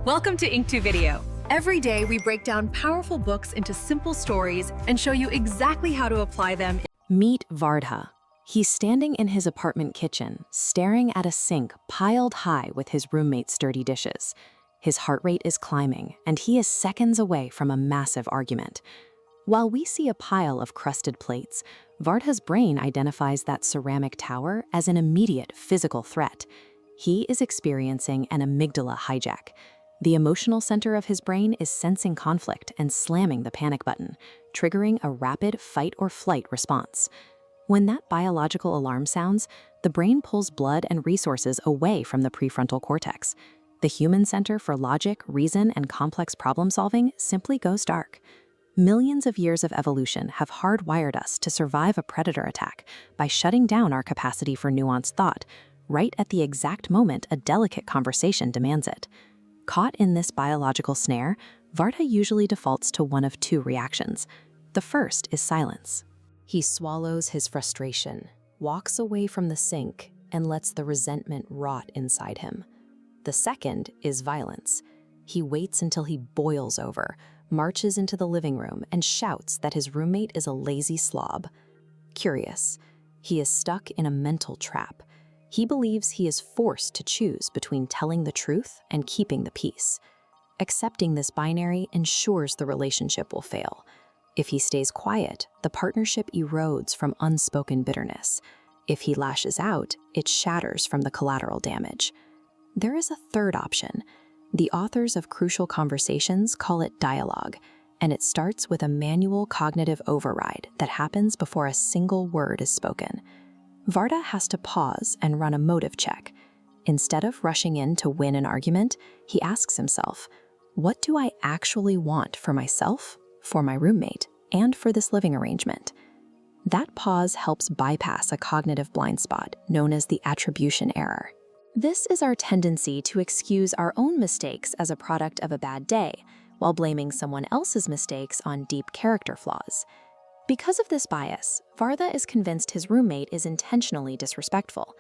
Welcome to Ink2 Video. Every day we break down powerful books into simple stories and show you exactly how to apply them. Meet Vardha. He's standing in his apartment kitchen, staring at a sink piled high with his roommate's dirty dishes. His heart rate is climbing, and he is seconds away from a massive argument. While we see a pile of crusted plates, Vardha's brain identifies that ceramic tower as an immediate physical threat. He is experiencing an amygdala hijack. The emotional center of his brain is sensing conflict and slamming the panic button, triggering a rapid fight-or-flight response. When that biological alarm sounds, the brain pulls blood and resources away from the prefrontal cortex. The human center for logic, reason, and complex problem-solving simply goes dark. Millions of years of evolution have hardwired us to survive a predator attack by shutting down our capacity for nuanced thought, right at the exact moment a delicate conversation demands it. Caught in this biological snare, Vardha usually defaults to one of two reactions. The first is silence. He swallows his frustration, walks away from the sink, and lets the resentment rot inside him. The second is violence. He waits until he boils over, marches into the living room, and shouts that his roommate is a lazy slob. Curious, he is stuck in a mental trap. He believes he is forced to choose between telling the truth and keeping the peace. Accepting this binary ensures the relationship will fail. If he stays quiet, the partnership erodes from unspoken bitterness. If he lashes out, it shatters from the collateral damage. There is a third option. The authors of Crucial Conversations call it dialogue, and it starts with a manual cognitive override that happens before a single word is spoken. Vardha has to pause and run a motive check. Instead of rushing in to win an argument, he asks himself, what do I actually want for myself, for my roommate, and for this living arrangement? That pause helps bypass a cognitive blind spot known as the attribution error. This is our tendency to excuse our own mistakes as a product of a bad day, while blaming someone else's mistakes on deep character flaws. Because of this bias, Vardha is convinced his roommate is intentionally disrespectful.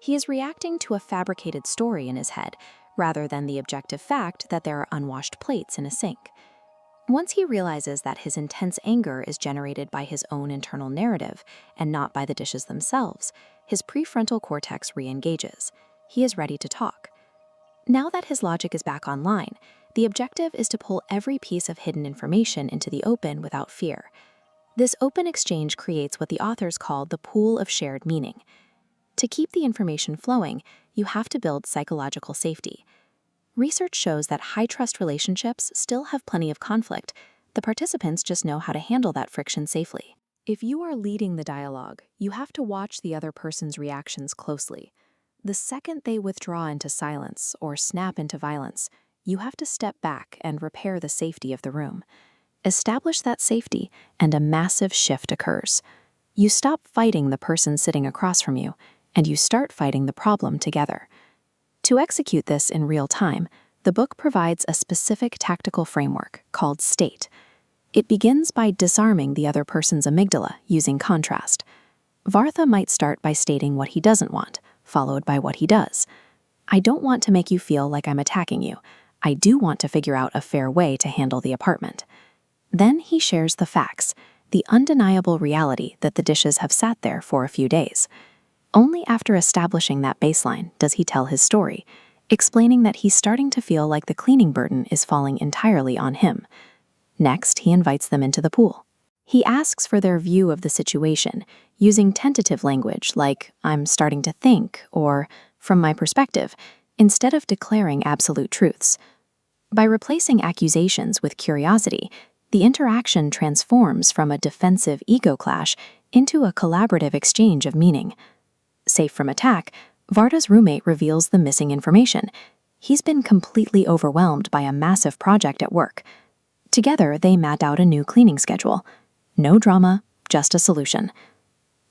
He is reacting to a fabricated story in his head, rather than the objective fact that there are unwashed plates in a sink. Once he realizes that his intense anger is generated by his own internal narrative and not by the dishes themselves, his prefrontal cortex re-engages. He is ready to talk. Now that his logic is back online, the objective is to pull every piece of hidden information into the open without fear. This open exchange creates what the authors call the pool of shared meaning. To keep the information flowing, you have to build psychological safety. Research shows that high-trust relationships still have plenty of conflict. The participants just know how to handle that friction safely. If you are leading the dialogue, you have to watch the other person's reactions closely. The second they withdraw into silence or snap into violence, you have to step back and repair the safety of the room. Establish that safety, and a massive shift occurs. You stop fighting the person sitting across from you, and you start fighting the problem together. To execute this in real time, the book provides a specific tactical framework called STATE. It begins by disarming the other person's amygdala using contrast. Vardha might start by stating what he doesn't want, followed by what he does. I don't want to make you feel like I'm attacking you. I do want to figure out a fair way to handle the apartment. Then he shares the facts, the undeniable reality that the dishes have sat there for a few days. Only after establishing that baseline does he tell his story, explaining that he's starting to feel like the cleaning burden is falling entirely on him. Next, he invites them into the pool. He asks for their view of the situation, using tentative language like, I'm starting to think, or, from my perspective, instead of declaring absolute truths. By replacing accusations with curiosity, the interaction transforms from a defensive ego clash into a collaborative exchange of meaning. Safe from attack, Vardha's roommate reveals the missing information. He's been completely overwhelmed by a massive project at work. Together, they map out a new cleaning schedule. No drama, just a solution.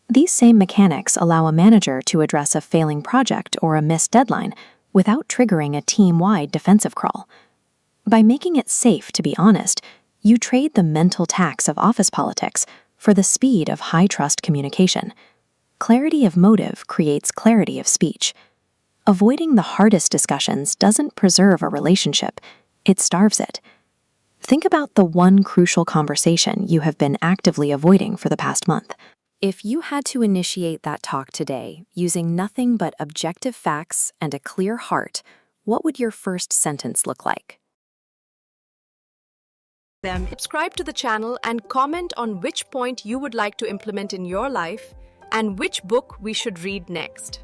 These same mechanics allow a manager to address a failing project or a missed deadline without triggering a team-wide defensive crawl. By making it safe to be honest, you trade the mental tax of office politics for the speed of high-trust communication. Clarity of motive creates clarity of speech. Avoiding the hardest discussions doesn't preserve a relationship, it starves it. Think about the one crucial conversation you have been actively avoiding for the past month. If you had to initiate that talk today using nothing but objective facts and a clear heart, what would your first sentence look like? Subscribe to the channel and comment on which point you would like to implement in your life and which book we should read next.